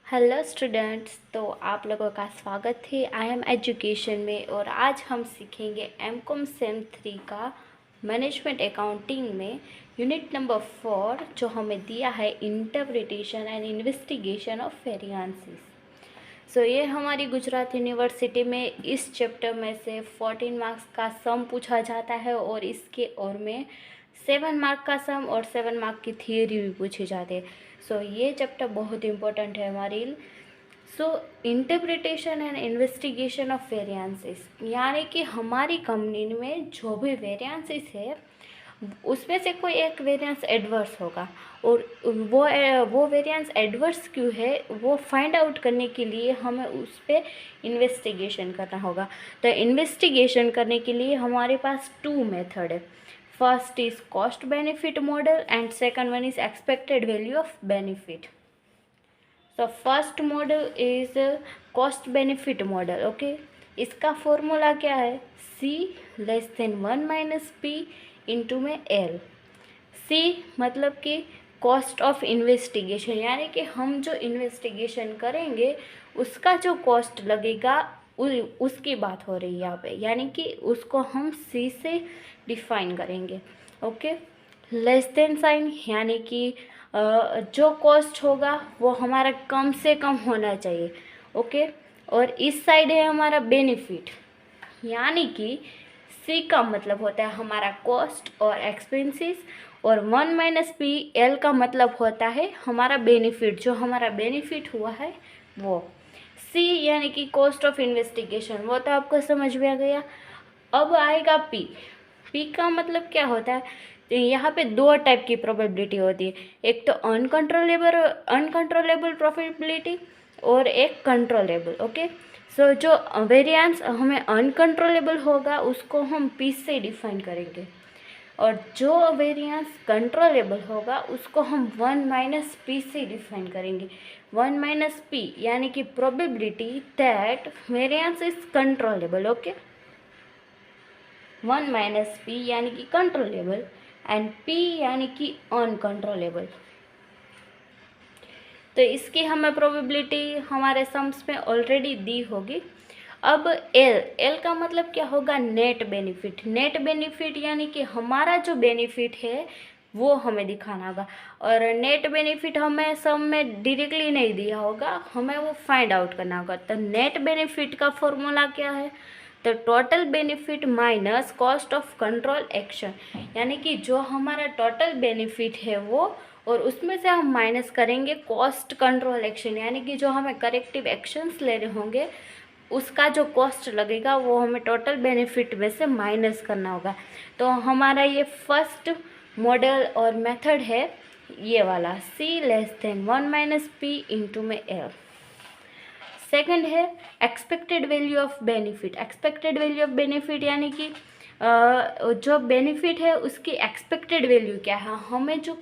Hello students, तो आप लोगों का स्वागत है आई एम एजुकेशन में। और आज हम सीखेंगे एमकॉम सेम 3 का मैनेजमेंट अकाउंटिंग में यूनिट नंबर 4 जो हमें दिया है interpretation and investigation of variances. So ये हमारी गुजरात यूनिवर्सिटी में इस चैप्टर में से 14 मार्क्स का सम पूछा जाता है और इसके और में 7 मार्क का सम और 7 मार्क की थियरी भी पूछी जाती है। सो ये चैप्टर बहुत इंपॉर्टेंट है हमारे लिए। So interpretation and investigation of variances, यानी कि हमारी कंपनी में जो भी वेरिएंसेस है उसमें से कोई एक वेरिएंस एडवर्स होगा और वो वेरिएंस एडवर्स क्यों है वो फाइंड आउट करने के लिए हमें उस पर इन्वेस्टिगेशन करना होगा। तो इन्वेस्टिगेशन करने के लिए हमारे पास 2 मेथड है। First is cost benefit model and second one is expected value of benefit. So first model is cost benefit model. Okay, इसका फॉर्मूला क्या है? C less than 1 minus P into में L। C मतलब कि cost of investigation, यानी कि हम जो इन्वेस्टिगेशन करेंगे उसका जो कॉस्ट लगेगा उसकी बात हो रही है यहाँ पे, यानी कि उसको हम C से डिफाइन करेंगे। ओके, लेस देन साइन यानी कि जो कॉस्ट होगा वो हमारा कम से कम होना चाहिए। ओके, और इस साइड है हमारा बेनिफिट, यानी कि सी का मतलब होता है हमारा कॉस्ट और एक्सपेंसेस और 1 माइनस पी एल का मतलब होता है हमारा बेनिफिट, जो हमारा बेनिफिट हुआ है वो। सी यानी कि कॉस्ट ऑफ इन्वेस्टिगेशन, वो तो आपको समझ में आ गया। अब आएगा पी। पी का मतलब क्या होता है? तो यहाँ पे 2 टाइप की प्रोबेबिलिटी होती है, एक तो अनकंट्रोलेबल प्रोबेबिलिटी और एक कंट्रोलेबल। ओके, सो जो वेरिएंस हमें अनकंट्रोलेबल होगा उसको हम पी से डिफाइन करेंगे और जो वेरिएंस कंट्रोलेबल होगा उसको हम 1 माइनस पी से डिफाइन करेंगे। 1 माइनस पी यानी कि probability that variance is controllable. Okay, 1 minus P यानी कि कंट्रोलेबल एंड पी यानी कि अनकंट्रोलेबल। तो इसकी हमें प्रोबेबिलिटी हमारे सम्स में ऑलरेडी दी होगी। अब एल का मतलब क्या होगा? Net benefit. नेट बेनिफिट यानी कि हमारा जो बेनिफिट है वो हमें दिखाना होगा और नेट बेनिफिट हमें सम में डायरेक्टली नहीं दिया होगा, हमें वो फाइंड आउट करना होगा। तो नेट बेनिफिट का फॉर्मूला क्या है? तो total benefit minus cost of control action, यानी कि जो हमारा टोटल बेनिफिट है वो और उसमें से हम माइनस करेंगे कॉस्ट कंट्रोल एक्शन, यानी कि जो हमें करेक्टिव एक्शंस लेने होंगे उसका जो कॉस्ट लगेगा वो हमें टोटल बेनिफिट में से माइनस करना होगा। तो हमारा ये फर्स्ट मॉडल और मेथड है ये वाला, C less than 1 minus P into में L। सेकंड है expected value of benefit. Expected value of benefit यानी कि जो बेनिफिट है उसकी एक्सपेक्टेड वैल्यू क्या है, हमें जो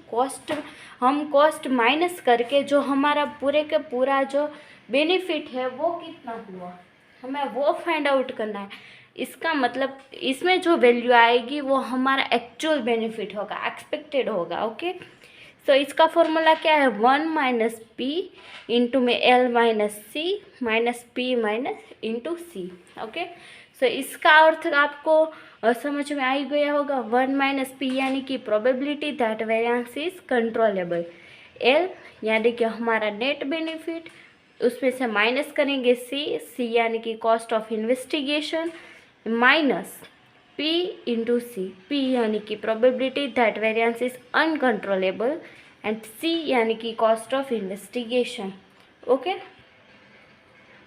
हम कॉस्ट माइनस करके जो हमारा पूरे का पूरा जो बेनिफिट है वो कितना हुआ, हमें वो फाइंड आउट करना है। इसका मतलब इसमें जो वैल्यू आएगी वो हमारा एक्चुअल बेनिफिट होगा, एक्सपेक्टेड होगा। ओके, सो इसका फॉर्मूला क्या है? 1 माइनस पी इंटू में एल माइनस सी माइनस पी माइनस इंटू सी। ओके, सो इसका अर्थ आपको समझ में आ ही गया होगा। 1 माइनस पी यानी कि probability that variance is controllable. L यानी कि हमारा नेट बेनिफिट, उसमें से माइनस करेंगे सी यानी कि cost of investigation minus P into C. P यानी कि probability that variance is uncontrollable and C यानी कि cost of investigation. Okay,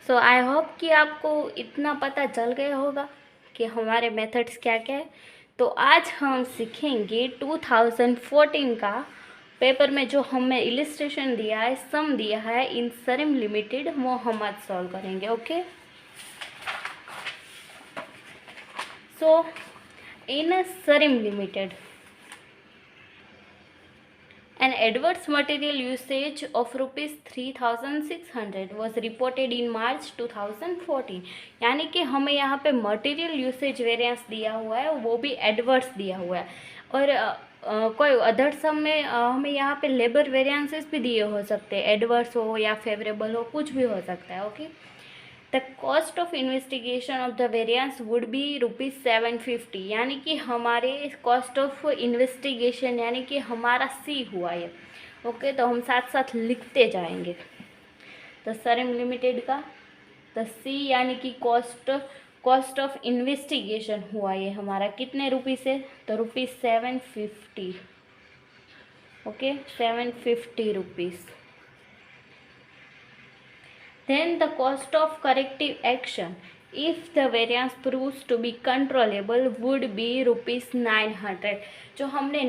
so I hope कि आपको इतना पता चल गया होगा कि हमारे मेथड्स क्या क्या है। तो आज हम सीखेंगे 2014 का पेपर में जो हमें इलिस्ट्रेशन दिया है, सम दिया है इन सरिम लिमिटेड, वो हम आज सॉल्व करेंगे। Okay, so in a Sarim Limited, An adverse material usage of rupees 3600 was reported in March 2014. यानी कि हमें यहाँ पे मटेरियल यूसेज वेरिएंस दिया हुआ है, वो भी एडवर्स दिया हुआ है, और कोई अदर सम में हमें यहाँ पे लेबर वेरिएंसेस भी दिए हो सकते हैं, एडवर्स हो या फेवरेबल हो, कुछ भी हो सकता है. Okay, the cost of investigation of the variance would be ₹750. यानी कि हमारे कॉस्ट ऑफ इन्वेस्टिगेशन यानी कि हमारा सी हुआ ये. ओके, तो हम साथ साथ लिखते जाएंगे. तो सरम लिमिटेड का तो सी यानी कि कॉस्ट ऑफ इन्वेस्टिगेशन हुआ ये हमारा कितने रुपीस है, तो ₹750. Okay, 750 rupees. Then the cost of corrective action if the variance proves to be controllable would be ₹900. जो हमने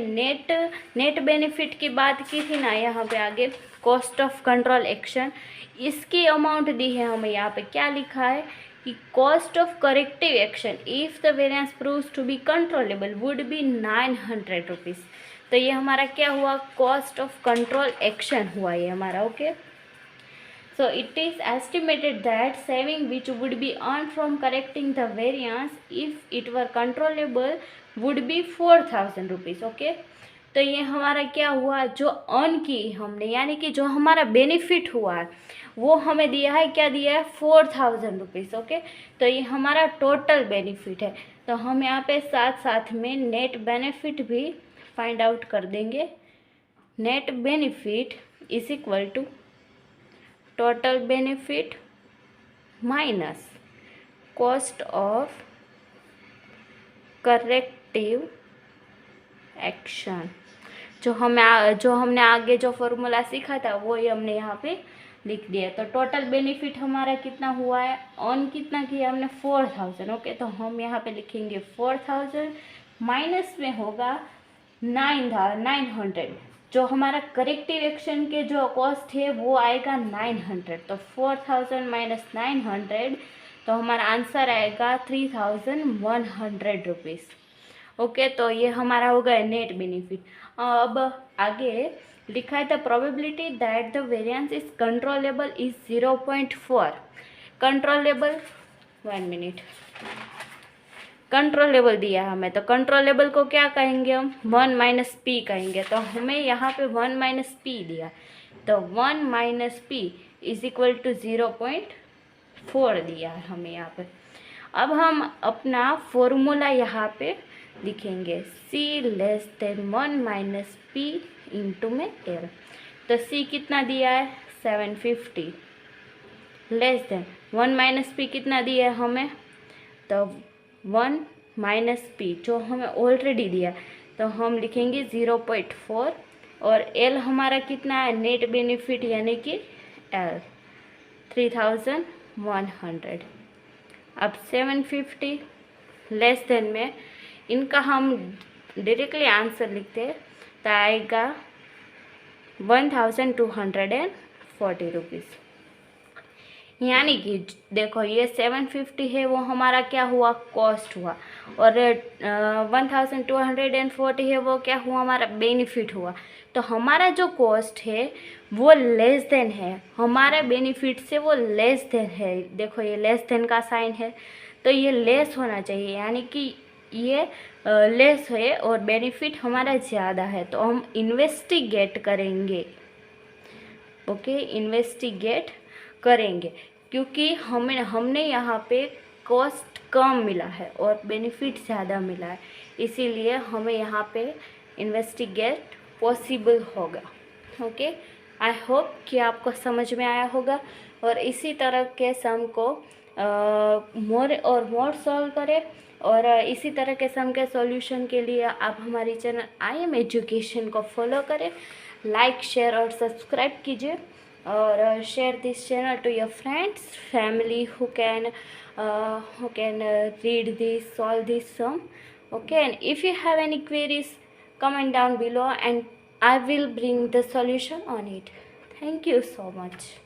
नेट बेनिफिट की बात की थी ना, यहाँ पे आगे कॉस्ट ऑफ कंट्रोल एक्शन, इसकी अमाउंट दी है हमें. यहाँ पे क्या लिखा है कि cost of corrective action if the variance proves to be controllable would be ₹900. तो ये हमारा क्या हुआ, कॉस्ट ऑफ कंट्रोल एक्शन हुआ ये हमारा. Okay, so it is estimated that saving which would be earned from correcting the variance if it were controllable would be ₹4000. Okay, तो ये हमारा क्या हुआ, जो अर्न की हमने यानी कि जो हमारा बेनिफिट हुआ है वो हमें दिया है, क्या दिया है, ₹4000. ओके, तो ये हमारा टोटल बेनिफिट है. तो हम यहाँ पे साथ साथ में नेट बेनिफिट भी फाइंड आउट कर देंगे. Net benefit is equal to total benefit minus cost of corrective action. जो हमने आगे जो फॉर्मूला सीखा था वो ही हमने यहाँ पे लिख दिया. तो टोटल बेनिफिट हमारा कितना हुआ है, ऑन कितना किया हमने, 4000. ओके, तो हम यहाँ पे लिखेंगे 4000 माइनस में होगा 900. जो हमारा करेक्टिव एक्शन के जो कॉस्ट है वो आएगा 900. तो 4000 माइनस 900, तो हमारा आंसर आएगा ₹3100. ओके, तो ये हमारा हो गया नेट बेनिफिट. अब आगे लिखा है the probability that the variance is controllable is 0.4. Controllable, 1 minute, controllable दिया है हमें, तो कंट्रोलेबल को क्या कहेंगे हम, 1 माइनस पी कहेंगे. तो हमें यहाँ पे 1 माइनस पी दिया, तो 1 minus P is equal to 0.4 दिया है हमें यहाँ पे. अब हम अपना फॉर्मूला यहाँ पे लिखेंगे, C less than 1 minus P into में एल. तो सी कितना दिया है, 750, लेस देन 1 माइनस पी कितना दिया है हमें, तो 1 माइनस पी जो हमें ऑलरेडी दिया, तो हम लिखेंगे 0.4, और एल हमारा कितना है, नेट बेनिफिट यानी कि एल 3100. अब 750 लेस देन में इनका हम डायरेक्टली आंसर लिखते हैं, तो आएगा 1240 रुपीज़. यानी कि देखो ये 750 है वो हमारा क्या हुआ, कॉस्ट हुआ, और 1240 है वो क्या हुआ, हमारा बेनिफिट हुआ. तो हमारा जो कॉस्ट है वो लेस देन है, हमारा बेनिफिट से वो लेस देन है. देखो ये लेस देन का साइन है, तो ये लेस होना चाहिए, यानी कि ये लेस है और बेनिफिट हमारा ज़्यादा है. तो हम इन्वेस्टिगेट करेंगे. ओके, इन्वेस्टिगेट करेंगे क्योंकि हमने यहाँ पे कॉस्ट कम मिला है और बेनिफिट ज़्यादा मिला है, इसीलिए हमें यहाँ पे इन्वेस्टिगेट पॉसिबल होगा. ओके, आई होप कि आपको समझ में आया होगा, और इसी तरह के सम को मोर और मोर सॉल्व करें, और इसी तरह के सम के सॉल्यूशन के लिए आप हमारी चैनल IM एजुकेशन को फॉलो करें, लाइक शेयर और सब्सक्राइब कीजिए, और share this channel to your friends, family who can read this, solve this sum. Okay, and if you have any queries, comment down below and I will bring the solution on it. Thank you so much.